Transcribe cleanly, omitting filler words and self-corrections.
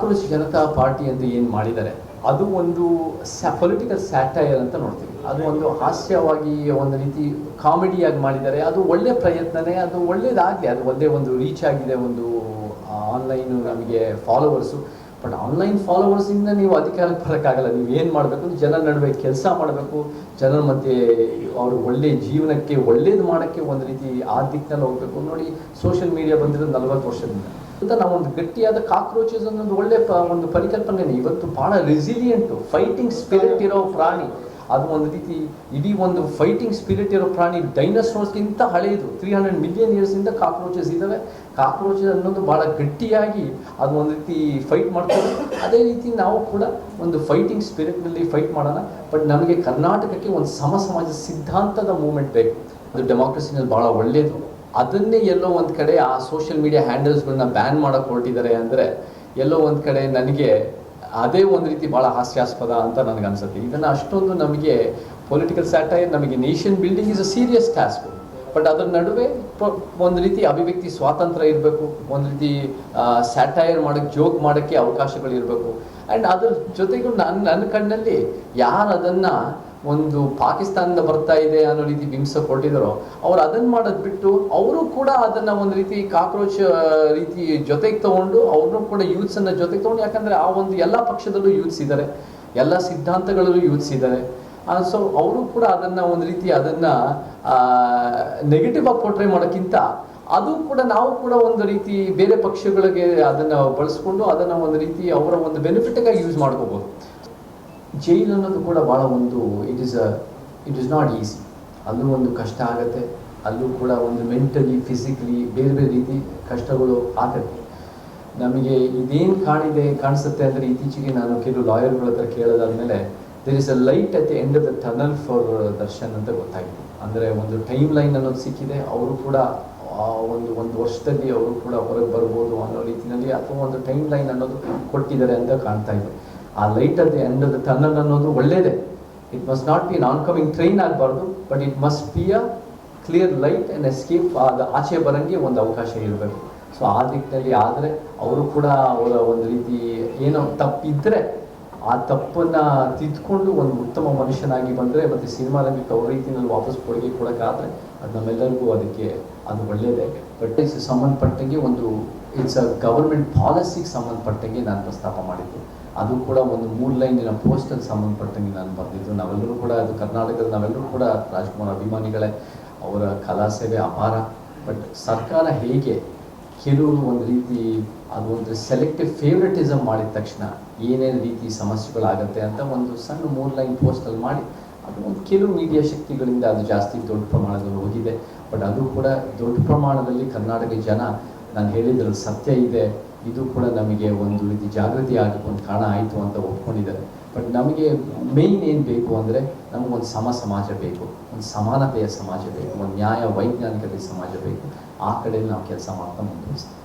Cockroach Janata party ಅಂತ ಏನು ಮಾಡಿದ್ದಾರೆ ಅದು ಒಂದು ಪೊಲಿಟಿಕಲ್ ಸ್ಯಾಟೈರ್ ಅಂತ ನೋಡ್ತೀವಿ. ಅದು ಒಂದು ಹಾಸ್ಯವಾಗಿ ಒಂದು ರೀತಿ ಕಾಮಿಡಿಯಾಗಿ ಮಾಡಿದ್ದಾರೆ. ಅದು ಒಳ್ಳೆ ಪ್ರಯತ್ನನೇ, ಅದು ಒಳ್ಳೇದಾಗಲಿ, ಅದು ಒಂದೇ ಒಂದು ರೀಚ್ ಆಗಿದೆ, ಒಂದು ಆನ್ಲೈನು ನಮಗೆ ಫಾಲೋವರ್ಸು. ಬಟ್ ಆನ್ಲೈನ್ ಫಾಲೋವರ್ಸಿಂದ ನೀವು ಅಧಿಕಾರಕ್ಕೆ ಬರೋಕ್ಕಾಗಲ್ಲ. ನೀವು ಏನು ಮಾಡಬೇಕು, ಜನರ ನಡುವೆ ಕೆಲಸ ಮಾಡಬೇಕು, ಜನರ ಮಧ್ಯೆ ಅವರು ಒಳ್ಳೆ ಜೀವನಕ್ಕೆ ಒಳ್ಳೇದು ಮಾಡೋಕ್ಕೆ ಒಂದು ರೀತಿ ಆ ದಿಕ್ಕಿನಲ್ಲಿ ಹೋಗಬೇಕು. ನೋಡಿ, ಸೋಷಿಯಲ್ ಮೀಡಿಯಾ ಬಂದಿರೋದು 40 ವರ್ಷದಿಂದ ಅಂತ ನಾವು ಒಂದು ಗಟ್ಟಿಯಾದ ಕಾಕ್ರೋಚಸ್ ಅನ್ನೋದು ಒಳ್ಳೆ ಒಂದು ಪರಿಕಲ್ಪನೆ. ಇವತ್ತು ಭಾಳ ರೆಸಿಲಿಯೆಂಟು ಫೈಟಿಂಗ್ ಸ್ಪಿರಿಟ್ ಇರೋ ಪ್ರಾಣಿ. ಅದು ಒಂದು ರೀತಿ ಇಡೀ ಒಂದು ಫೈಟಿಂಗ್ ಸ್ಪಿರಿಟ್ ಇರೋ ಪ್ರಾಣಿ. ಡೈನೋಸಾರ್ಸ್ಗಿಂತ ಹಳೆಯದು, 300 ಮಿಲಿಯನ್ ಇಯರ್ಸಿಂದ ಕಾಕ್ರೋಚಸ್ ಇದ್ದಾವೆ. ಕಾಕ್ರೋಚಸ್ ಅನ್ನೋದು ಭಾಳ ಗಟ್ಟಿಯಾಗಿ ಅದು ಒಂದು ರೀತಿ ಫೈಟ್ ಮಾಡ್ತಾರೆ. ಅದೇ ರೀತಿ ನಾವು ಕೂಡ ಒಂದು ಫೈಟಿಂಗ್ ಸ್ಪಿರಿಟ್ನಲ್ಲಿ ಫೈಟ್ ಮಾಡೋಣ. ಬಟ್ ನಮಗೆ ಕರ್ನಾಟಕಕ್ಕೆ ಒಂದು ಸಮಾಜ ಸಿದ್ಧಾಂತದ ಮೂವ್ಮೆಂಟ್ ಬೇಕು. ಅದು ಡೆಮಾಕ್ರಸಿನಲ್ಲಿ ಭಾಳ ಒಳ್ಳೆಯದು. ಅದನ್ನೇ ಎಲ್ಲೋ ಒಂದು ಕಡೆ ಆ ಸೋಷಿಯಲ್ ಮೀಡಿಯಾ ಹ್ಯಾಂಡಲ್ಸ್ಗಳನ್ನ ಬ್ಯಾನ್ ಮಾಡೋಕ್ಕೆ ಹೊರಟಿದ್ದಾರೆ ಅಂದರೆ ಎಲ್ಲೋ ಒಂದು ಕಡೆ ನನಗೆ ಅದೇ ಒಂದು ರೀತಿ ಭಾಳ ಹಾಸ್ಯಾಸ್ಪದ ಅಂತ ನನಗೆ ಅನ್ಸುತ್ತೆ. ಇದನ್ನು ಅಷ್ಟೊಂದು ನಮಗೆ ಪೊಲಿಟಿಕಲ್ ಸ್ಯಾಟೈರ್, ನಮಗೆ nation building is a serious task. But ಅದರ ನಡುವೆ ಒಂದು ರೀತಿ ಅಭಿವ್ಯಕ್ತಿ ಸ್ವಾತಂತ್ರ್ಯ ಇರಬೇಕು, ಒಂದು ರೀತಿ ಸ್ಯಾಟೈರ್ ಮಾಡೋಕ್ಕೆ, ಜೋಕ್ ಮಾಡೋಕ್ಕೆ ಅವಕಾಶಗಳಿರಬೇಕು. ಆ್ಯಂಡ್ ಅದ್ರ ಜೊತೆಗೂ ನನ್ನ ಕಣ್ಣಲ್ಲಿ ಯಾರು ಅದನ್ನು ಒಂದು ಪಾಕಿಸ್ತಾನದಿಂದ ಬರ್ತಾ ಇದೆ ಅನ್ನೋ ರೀತಿ ಬಿಂಬಿಸ ಕೊಟ್ಟಿದ್ದಾರೋ ಅವ್ರು ಅದನ್ನು ಮಾಡೋದು ಬಿಟ್ಟು ಅವರು ಕೂಡ ಅದನ್ನು ಒಂದು ರೀತಿ ಕಾಕ್ರೋಚ್ ರೀತಿ ಜೊತೆಗೆ ತೊಗೊಂಡು ಅವ್ರನ್ನೂ ಕೂಡ ಯೂತ್ಸನ್ನು ಜೊತೆಗೆ ತೊಗೊಂಡು, ಯಾಕಂದರೆ ಆ ಒಂದು ಎಲ್ಲ ಪಕ್ಷದಲ್ಲೂ ಯೂತ್ಸ್ ಇದ್ದಾರೆ, ಎಲ್ಲ ಸಿದ್ಧಾಂತಗಳಲ್ಲೂ ಯೂತ್ಸ್ ಇದ್ದಾರೆ. ಸೊ ಅವರು ಕೂಡ ಅದನ್ನು ಒಂದು ರೀತಿ ಅದನ್ನು ನೆಗೆಟಿವ್ ಆಗಿ ಪೋರ್ಟ್ರೇ ಮಾಡೋಕ್ಕಿಂತ ಅದು ಕೂಡ ನಾವು ಕೂಡ ಒಂದು ರೀತಿ ಬೇರೆ ಪಕ್ಷಗಳಿಗೆ ಅದನ್ನು ಬಳಸ್ಕೊಂಡು ಅದನ್ನು ಒಂದು ರೀತಿ ಅವರ ಒಂದು ಬೆನಿಫಿಟ್ಗಾಗಿ ಯೂಸ್ ಮಾಡ್ಕೋಬೋದು. ಜೈಲ್ ಅನ್ನೋದು ಕೂಡ ಭಾಳ ಒಂದು ಇಟ್ ಇಸ್ ನಾಟ್ ಈಸಿ. ಅಲ್ಲೂ ಒಂದು ಕಷ್ಟ ಆಗುತ್ತೆ, ಅಲ್ಲೂ ಕೂಡ ಒಂದು ಮೆಂಟಲಿ ಫಿಸಿಕಲಿ ಬೇರೆ ಬೇರೆ ರೀತಿ ಕಷ್ಟಗಳು ಆಗುತ್ತೆ. ನಮಗೆ ಇದೇನು ಕಾಣಿಸುತ್ತೆ ಅಂದರೆ ಇತ್ತೀಚೆಗೆ ನಾನು ಕೆಲವು ಲಾಯರ್ಗಳ ಹತ್ರ ಕೇಳೋದಾದ್ಮೇಲೆ there is a light at the end of the tunnel for Darshan ಅಂತ ಗೊತ್ತಾಗಿದೆ. ಅಂದರೆ ಒಂದು ಟೈಮ್ ಲೈನ್ ಅನ್ನೋದು ಸಿಕ್ಕಿದೆ. ಅವರು ಕೂಡ ಒಂದು ವರ್ಷದಲ್ಲಿ ಅವರು ಕೂಡ ಹೊರಗೆ ಬರ್ಬೋದು ಅನ್ನೋ ರೀತಿಯಲ್ಲಿ ಅಥವಾ ಒಂದು ಟೈಮ್ ಲೈನ್ ಅನ್ನೋದು ಕೊಟ್ಟಿದ್ದಾರೆ ಅಂತ ಕಾಣ್ತಾ ಇದೆ. ಆ light at the end of the tunnel ಅನ್ನೋದು ಒಳ್ಳೆಯದೇ. It must not be oncoming train ಆಗಬಾರ್ದು, but it must be a clear light and escape. ಅದು ಆಚೆ ಬರೋಂಗೆ ಒಂದು ಅವಕಾಶ ಇರಬೇಕು. ಸೊ ಆ ದಿಕ್ಕಿನಲ್ಲಿ ಆದರೆ ಅವರು ಕೂಡ ಅವರ ಒಂದು ರೀತಿ ಏನೋ ತಪ್ಪಿದ್ದರೆ ಆ ತಪ್ಪನ್ನು ತಿದ್ದುಕೊಂಡು ಒಂದು ಉತ್ತಮ ಮನುಷ್ಯನಾಗಿ ಬಂದರೆ ಮತ್ತು ಸಿನಿಮಾ ರಂಗಕ್ಕೆ ಅವ್ರ ರೀತಿಯಲ್ಲಿ ವಾಪಸ್ ಕೊಡುಗೆ ಕೊಡೋಕ್ಕಾದರೆ ಅದು ನಮ್ಮೆಲ್ಲರಿಗೂ ಅದಕ್ಕೆ ಅದು ಒಳ್ಳೆಯದೇ. ಬಟ್ ಸಂಬಂಧಪಟ್ಟಂಗೆ ಒಂದು ಇಟ್ಸ್ ಅ ಗವರ್ಮೆಂಟ್ ಪಾಲಿಸಿಗೆ ಸಂಬಂಧಪಟ್ಟಂಗೆ ನಾನು ಪ್ರಸ್ತಾಪ ಮಾಡಿದ್ದು. ಅದು ಕೂಡ ಒಂದು 3 ಲೈನಿನ ಪೋಸ್ಟಲ್ಲಿ ಸಂಬಂಧಪಟ್ಟಂಗೆ ನಾನು ಬರೆದಿದ್ದು. ನಾವೆಲ್ಲರೂ ಕೂಡ ಅದು ಕರ್ನಾಟಕದ ನಾವೆಲ್ಲರೂ ಕೂಡ ರಾಜ್ಕುಮಾರ್ ಅಭಿಮಾನಿಗಳೇ. ಅವರ ಕಲಾ ಸೇವೆ ಅಪಾರ. ಬಟ್ ಸರ್ಕಾರ ಹೇಗೆ ಕೆಲವರು ಒಂದು ರೀತಿ ಅದು ಒಂದು ಸೆಲೆಕ್ಟಿವ್ ಫೇವ್ರೆಟಿಸಮ್ ಮಾಡಿದ ತಕ್ಷಣ ಏನೇನು ರೀತಿ ಸಮಸ್ಯೆಗಳಾಗುತ್ತೆ ಅಂತ ಒಂದು ಸಣ್ಣ 3 ಲೈನ್ ಪೋಸ್ಟಲ್ಲಿ ಮಾಡಿ ಅದು ಒಂದು ಕೆಲವು ಮೀಡಿಯಾ ಶಕ್ತಿಗಳಿಂದ ಅದು ಜಾಸ್ತಿ ದೊಡ್ಡ ಪ್ರಮಾಣದಲ್ಲಿ ಹೋಗಿದೆ. ಬಟ್ ಅದು ಕೂಡ ದೊಡ್ಡ ಪ್ರಮಾಣದಲ್ಲಿ ಕರ್ನಾಟಕ ಜನ ನಾನು ಹೇಳಿದ್ರಲ್ಲಿ ಸತ್ಯ ಇದೆ, ಇದು ಕೂಡ ನಮಗೆ ಒಂದು ರೀತಿ ಜಾಗೃತಿ ಆಗಿ ಒಂದು ಕಾರಣ ಆಯಿತು ಅಂತ ಒಪ್ಕೊಂಡಿದ್ದಾರೆ. ಬಟ್ ನಮಗೆ ಮೇಯ್ನ್ ಏನು ಬೇಕು ಅಂದರೆ ನಮಗೊಂದು ಸಮಾಜ ಬೇಕು, ಒಂದು ಸಮಾನತೆಯ ಸಮಾಜ ಬೇಕು, ಒಂದು ನ್ಯಾಯ ವೈಜ್ಞಾನಿಕತೆಯ ಸಮಾಜ ಬೇಕು. ಆ ಕಡೆಯಲ್ಲಿ ನಾವು ಕೆಲಸ ಮಾಡ್ತಾ ಮುಂದುವರಿಸ್ತೀವಿ.